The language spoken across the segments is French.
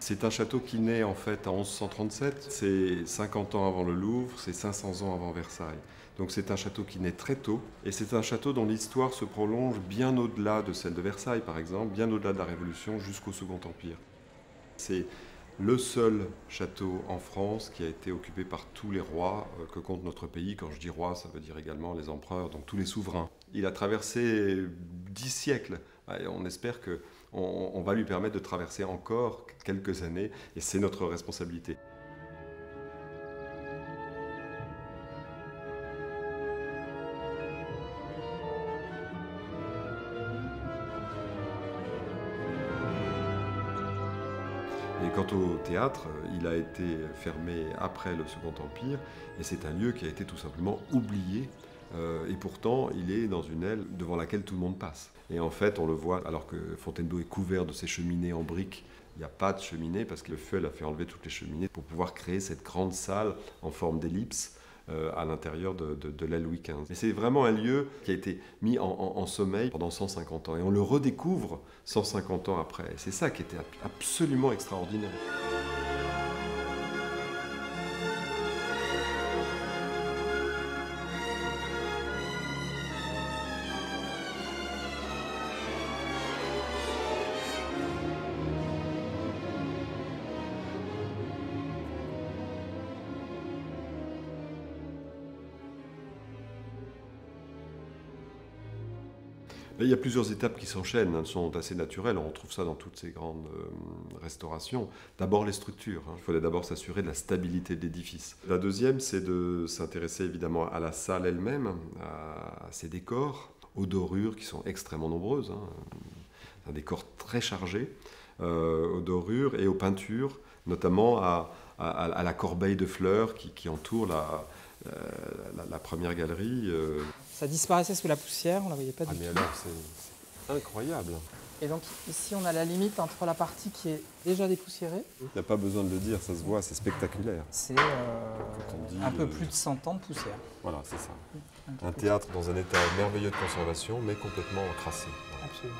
C'est un château qui naît en fait en 1137, c'est 50 ans avant le Louvre, c'est 500 ans avant Versailles. Donc c'est un château qui naît très tôt, et c'est un château dont l'histoire se prolonge bien au-delà de celle de Versailles par exemple, bien au-delà de la Révolution jusqu'au Second Empire. C'est le seul château en France qui a été occupé par tous les rois que compte notre pays. Quand je dis roi, ça veut dire également les empereurs, donc tous les souverains. Il a traversé 10 siècles, et on espère qu'on va lui permettre de traverser encore quelques années, et c'est notre responsabilité. Et quant au théâtre, il a été fermé après le Second Empire, et c'est un lieu qui a été tout simplement oublié. Et pourtant, il est dans une aile devant laquelle tout le monde passe. Et en fait, on le voit, alors que Fontainebleau est couvert de ces cheminées en briques, il n'y a pas de cheminée parce que le feu a fait enlever toutes les cheminées pour pouvoir créer cette grande salle en forme d'ellipse à l'intérieur de l'aile Louis XV. Et c'est vraiment un lieu qui a été mis en sommeil pendant 150 ans. Et on le redécouvre 150 ans après. Et c'est ça qui était absolument extraordinaire. Il y a plusieurs étapes qui s'enchaînent, elles sont assez naturelles, on retrouve ça dans toutes ces grandes restaurations. D'abord les structures, il fallait d'abord s'assurer de la stabilité de l'édifice. La deuxième, c'est de s'intéresser évidemment à la salle elle-même, à ses décors, aux dorures qui sont extrêmement nombreuses, un décor très chargé, aux dorures et aux peintures, notamment à la corbeille de fleurs qui entoure la première galerie. Ça disparaissait sous la poussière, on ne la voyait pas du tout. Mais alors, c'est incroyable. Et donc ici, on a la limite entre la partie qui est déjà dépoussiérée. Il n'y a pas besoin de le dire, ça se voit, c'est spectaculaire. C'est un peu plus de 100 ans de poussière. Voilà, c'est ça. Un théâtre dans un état merveilleux de conservation, mais complètement encrassé. Absolument.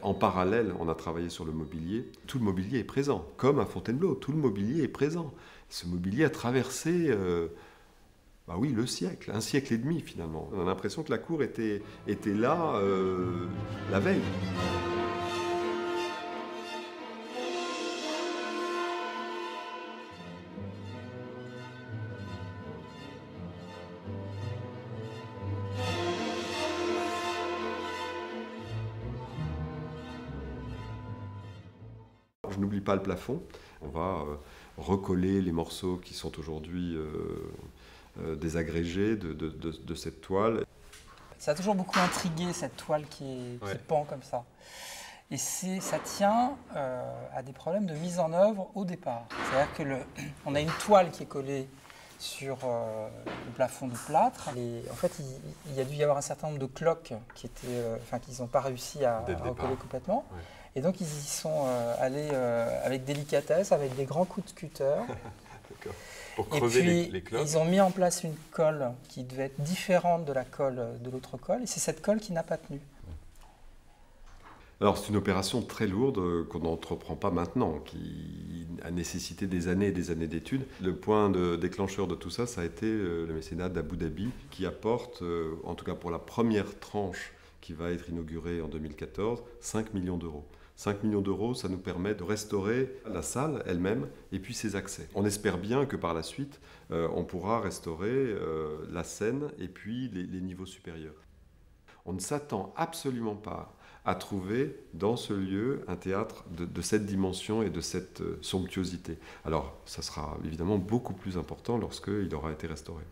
En parallèle, on a travaillé sur le mobilier. Tout le mobilier est présent, comme à Fontainebleau, tout le mobilier est présent. Ce mobilier a traversé, oui, le siècle, un siècle et demi finalement. On a l'impression que la cour était là la veille. Je n'oublie pas le plafond. On va recoller les morceaux qui sont aujourd'hui désagrégés de cette toile. Ça a toujours beaucoup intrigué cette toile qui pend comme ça. Et ça tient à des problèmes de mise en œuvre au départ. C'est-à-dire qu'on a une toile qui est collée sur le plafond de plâtre. Et en fait, il y a dû y avoir un certain nombre de cloques qu'ils n'ont pas réussi à recoller complètement. Ouais. Et donc, ils y sont allés avec délicatesse, avec des grands coups de cutter. Pour crever les cloques. Ils ont mis en place une colle qui devait être différente de la colle de l'autre colle. Et c'est cette colle qui n'a pas tenu. Alors c'est une opération très lourde qu'on n'entreprend pas maintenant, qui a nécessité des années et des années d'études. Le point déclencheur de tout ça, ça a été le mécénat d'Abu Dhabi, qui apporte, en tout cas pour la première tranche qui va être inaugurée en 2014, 5 millions d'euros. 5 millions d'euros, ça nous permet de restaurer la salle elle-même et puis ses accès. On espère bien que par la suite, on pourra restaurer la scène et puis les niveaux supérieurs. On ne s'attend absolument pas à trouver dans ce lieu un théâtre de cette dimension et de cette somptuosité. Alors, ça sera évidemment beaucoup plus important lorsqu'il aura été restauré.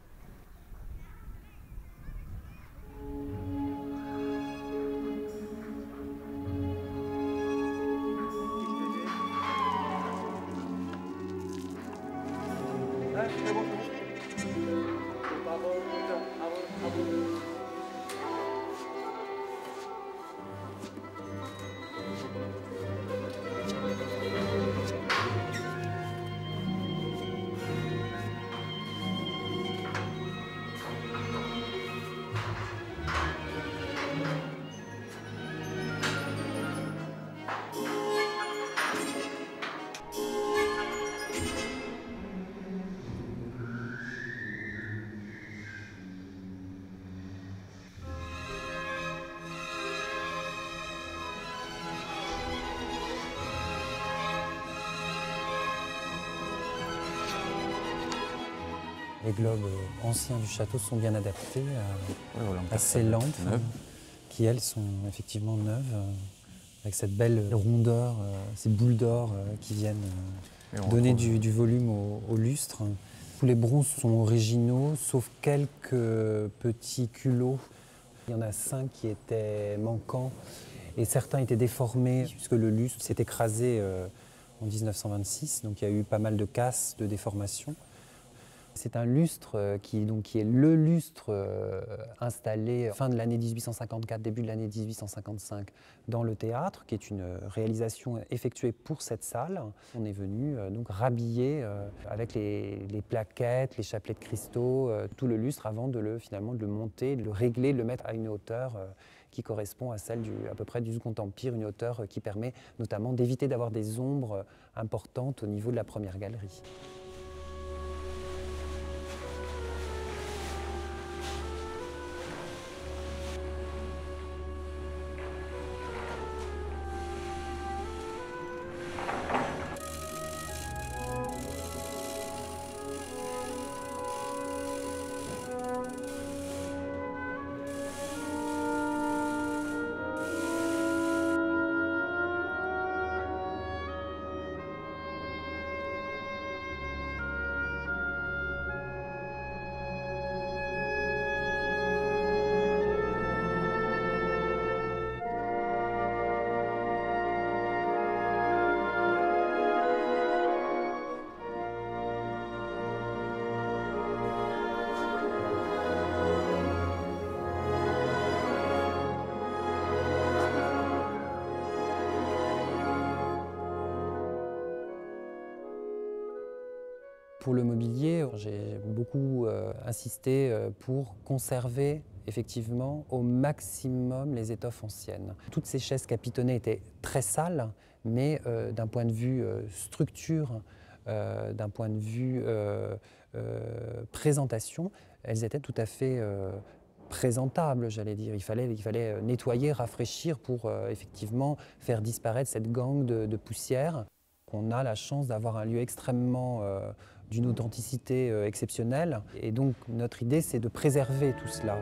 Les globes anciens du château sont bien adaptés à ces lampes qui, elles, sont effectivement neuves, avec cette belle rondeur, ces boules d'or qui viennent donner du volume au lustre. Tous les bronzes sont originaux, sauf quelques petits culots. Il y en a 5 qui étaient manquants et certains étaient déformés puisque le lustre s'est écrasé en 1926, donc il y a eu pas mal de casses, de déformations. C'est un lustre qui est le lustre installé fin de l'année 1854, début de l'année 1855 dans le théâtre, qui est une réalisation effectuée pour cette salle. On est venu donc rhabiller avec les plaquettes, les chapelets de cristaux, tout le lustre avant finalement de le monter, de le régler, de le mettre à une hauteur qui correspond à celle à peu près du Second Empire, une hauteur qui permet notamment d'éviter d'avoir des ombres importantes au niveau de la première galerie. Pour le mobilier, j'ai beaucoup insisté pour conserver effectivement au maximum les étoffes anciennes. Toutes ces chaises capitonnées étaient très sales, mais d'un point de vue structure, d'un point de vue présentation, elles étaient tout à fait présentables, j'allais dire. Il fallait nettoyer, rafraîchir pour effectivement faire disparaître cette gangue de poussière. On a la chance d'avoir un lieu extrêmement d'une authenticité exceptionnelle. Et donc notre idée, c'est de préserver tout cela.